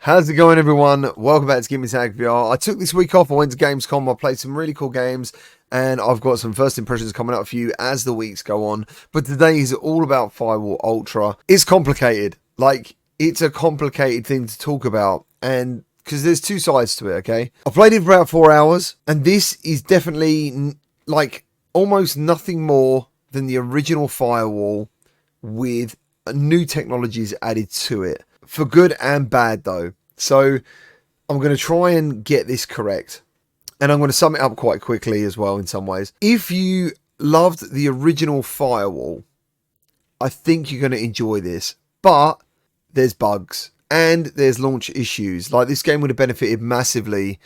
How's it going, everyone? Welcome back to Gamertag VR. I took this week off. I went to Gamescom. I played some really cool games, and I've got some first impressions coming up for you as the weeks go on. But today is all about Firewall Ultra. It's complicated. Like, it's a complicated thing to talk about, and because there's two sides to it, okay? I played it for about 4 hours, and this is definitely, like, almost nothing more than the original Firewall with new technologies added to it. For good and bad, though. So I'm going to try and get this correct. And I'm going to sum it up quite quickly as well in some ways. If you loved the original Firewall, I think you're going to enjoy this. But there's bugs and there's launch issues. Like, this game would have benefited massively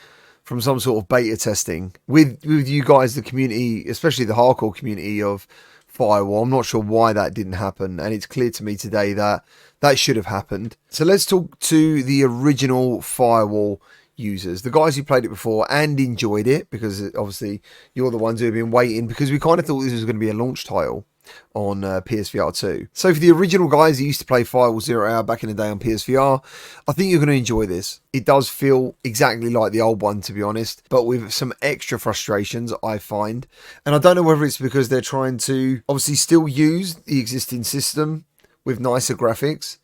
from some sort of beta testing with you guys, the community, especially the hardcore community of Firewall. I'm not sure why that didn't happen, and it's clear to me today that that should have happened. So let's talk to the original Firewall users, the guys who played it before and enjoyed it, because obviously you're the ones who have been waiting, because we kind of thought this was going to be a launch title on PSVR2. So for the original guys who used to play Firewall Zero Hour back in the day on PSVR, I think you're going to enjoy this. It does feel exactly like the old one, to be honest, but with some extra frustrations, I find. And I don't know whether it's because they're trying to obviously still use the existing system with nicer graphics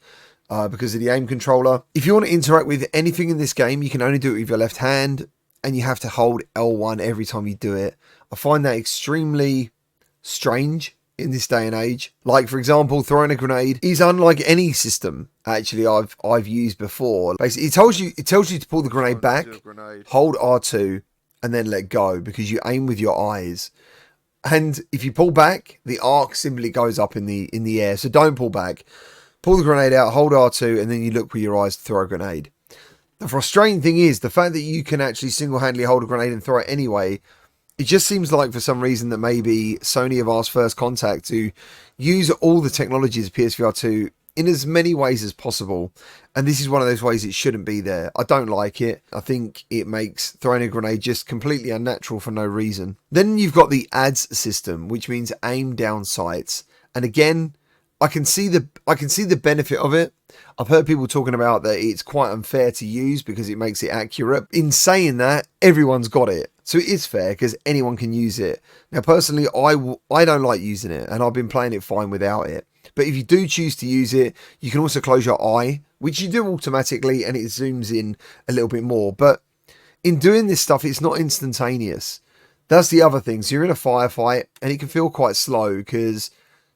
because of the aim controller. If you want to interact with anything in this game, you can only do it with your left hand, and you have to hold L1 every time you do it. I find that extremely strange in this day and age. Like, for example, throwing a grenade is unlike any system actually I've used before. Basically, it tells you to pull the grenade back, hold R2, and then let go, because you aim with your eyes. And if you pull back, the arc simply goes up in the air. So don't pull back. Pull the grenade out, hold R2, and then you look with your eyes to throw a grenade. The frustrating thing is the fact that you can actually single-handedly hold a grenade and throw it anyway. It just seems like for some reason that maybe Sony have asked First Contact to use all the technologies of PSVR2 in as many ways as possible. And this is one of those ways it shouldn't be there. I don't like it. I think it makes throwing a grenade just completely unnatural for no reason. Then you've got the ads system, which means aim down sights. And again, I can see the benefit of it. I've heard people talking about that it's quite unfair to use because it makes it accurate. In saying that, everyone's got it. So it is fair because anyone can use it. Now, personally, I don't like using it, and I've been playing it fine without it. But if you do choose to use it, you can also close your eye, which you do automatically, and it zooms in a little bit more. But in doing this stuff, it's not instantaneous. That's the other thing. So you're in a firefight, and it can feel quite slow because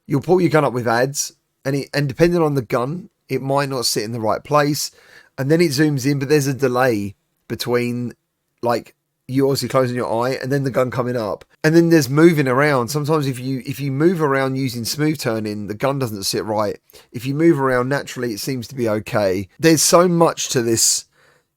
you'll pull your gun up with ads, and depending on the gun, it might not sit in the right place, and then it zooms in, but there's a delay between, like, you obviously closing your eye and then the gun coming up, and then there's moving around. Sometimes if you move around using smooth turning, the gun doesn't sit right. If you move around naturally, it seems to be okay. There's so much to this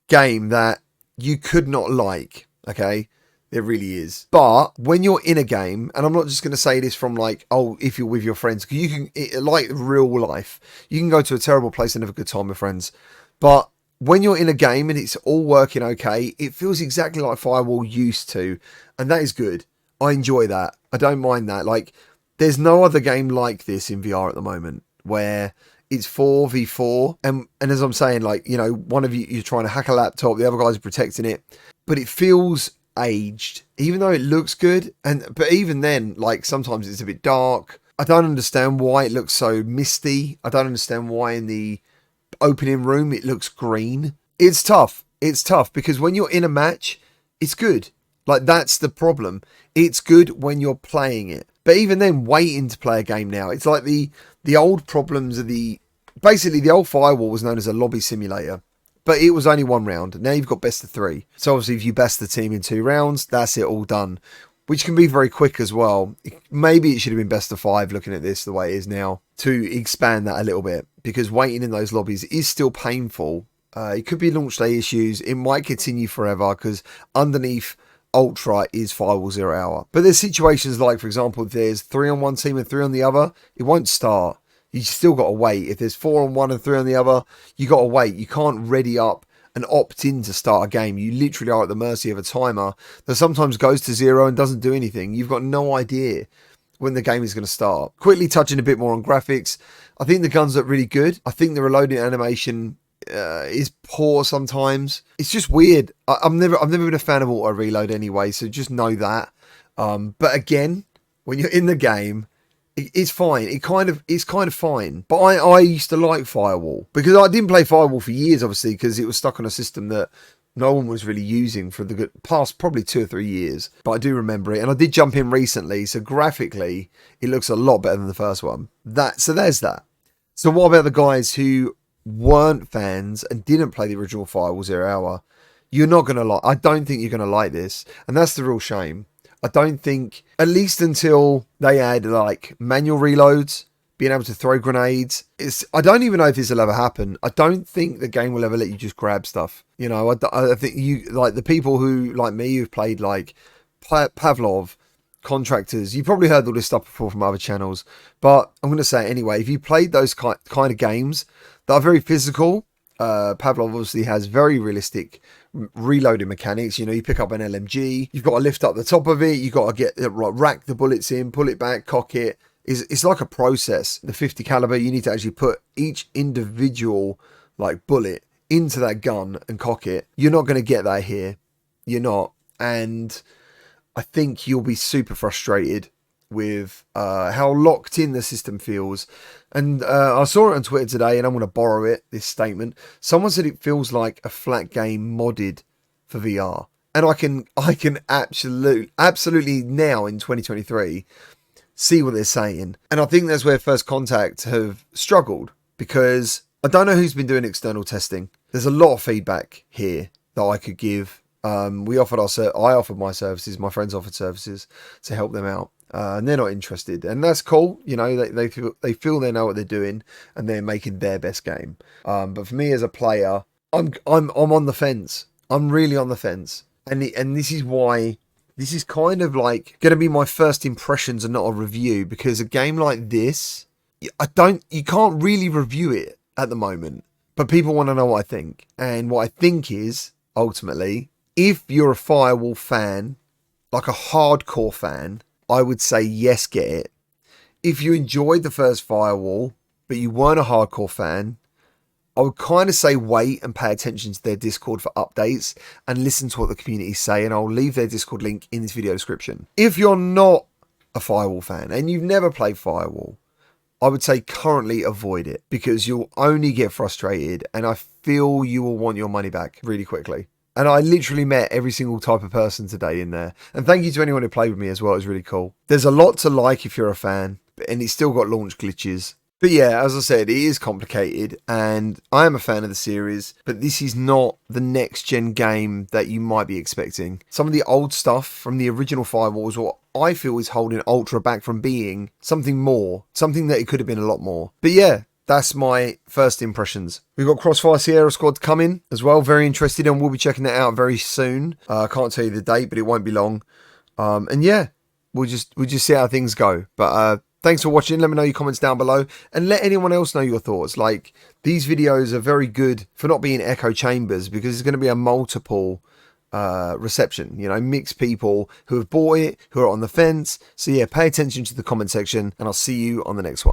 game that you could not like, okay? There really is. But when you're in a game, and I'm not just going to say this from like, oh, if you're with your friends, because you can, like real life, you can go to a terrible place and have a good time with friends. But when you're in a game and it's all working okay, it feels exactly like Firewall used to. And that is good. I enjoy that. I don't mind that. Like, there's no other game like this in VR at the moment where it's 4v4. And as I'm saying, like, you know, one of you, you're trying to hack a laptop, the other guys are protecting it. But it feels aged, even though it looks good. But even then, like, sometimes it's a bit dark. I don't understand why it looks so misty. I don't understand why in the opening room it looks green. It's tough because when you're in a match, it's good. Like, that's the problem. It's good when you're playing it, but even then, waiting to play a game now, it's like the old problems of basically the old Firewall was known as a lobby simulator, but it was only one round. Now you've got best of 3. So obviously if you best the team in 2 rounds, that's it, all done, which can be very quick as well. Maybe it should have been best of 5 looking at this the way it is now, to expand that a little bit, because waiting in those lobbies is still painful. It could be launch day issues. It might continue forever because underneath Ultra is Firewall Zero Hour. But there's situations like, for example, if there's 3 on one team and 3 on the other, it won't start. You still got to wait. If there's 4 on one and 3 on the other, you got to wait. You can't ready up and opt in to start a game. You literally are at the mercy of a timer that sometimes goes to 0 and doesn't do anything. You've got no idea when the game is going to start. Quickly touching a bit more on graphics, I think the guns look really good. I think the reloading animation is poor sometimes. It's just weird. I've never been a fan of auto reload anyway, so just know that. But again, when you're in the game, it's fine. It's kind of fine. But I used to like Firewall because I didn't play Firewall for years, obviously, because it was stuck on a system that no one was really using for the past probably 2 or 3 years. But I do remember it, and I did jump in recently, so graphically it looks a lot better than the first one. So there's that. So what about the guys who weren't fans and didn't play the original Firewall Zero Hour? You're not gonna like. I don't think you're gonna like this, and that's the real shame. I don't think, at least until they add like manual reloads, being able to throw grenades. I don't even know if this will ever happen. I don't think the game will ever let you just grab stuff. You know, I think you, like the people who, like me, who've played like Pavlov, Contractors, you've probably heard all this stuff before from other channels, but I'm going to say it anyway. If you played those kind of games that are very physical, Pavlov obviously has very realistic reloading mechanics. You know, you pick up an LMG, you've got to lift up the top of it, you've got to rack the bullets in, pull it back, cock it. It's like a process. The 50 caliber, you need to actually put each individual like bullet into that gun and cock it. You're not going to get that here. You're not. And I think you'll be super frustrated with how locked in the system feels. And I saw it on Twitter today, and I'm going to borrow it, this statement. Someone said it feels like a flat game modded for VR. And I can absolutely now in 2023 see what they're saying. And I think that's where First Contact have struggled, because I don't know who's been doing external testing. There's a lot of feedback here that I could give. I offered my services, my friends offered services to help them out, and they're not interested, and that's cool. You know, they feel they know what they're doing and they're making their best game. But for me as a player, I'm on the fence. I'm really on the fence, and this is why this is kind of like going to be my first impressions and not a review, because a game like this, you can't really review it at the moment, but people want to know what I think, and what I think is ultimately, if you're a Firewall fan, like a hardcore fan, I would say yes, get it. If you enjoyed the first Firewall, but you weren't a hardcore fan, I would kind of say wait and pay attention to their Discord for updates and listen to what the community say, and I'll leave their Discord link in this video description. If you're not a Firewall fan and you've never played Firewall, I would say currently avoid it, because you'll only get frustrated, and I feel you will want your money back really quickly. And I literally met every single type of person today in there. And thank you to anyone who played with me as well. It was really cool. There's a lot to like if you're a fan, and it's still got launch glitches. But yeah, as I said, it is complicated, and I am a fan of the series, but this is not the next gen game that you might be expecting. Some of the old stuff from the original Firewall is what I feel is holding Ultra back from being something more, something that it could have been a lot more. But yeah, that's my first impressions. We've got Crossfire Sierra Squad coming as well. Very interested, and we'll be checking that out very soon. I can't tell you the date, but it won't be long. And yeah, we'll just see how things go. But thanks for watching. Let me know your comments down below, and let anyone else know your thoughts. Like, these videos are very good for not being echo chambers, because it's going to be a multiple reception, you know, mixed people who have bought it, who are on the fence. So yeah, pay attention to the comment section, and I'll see you on the next one.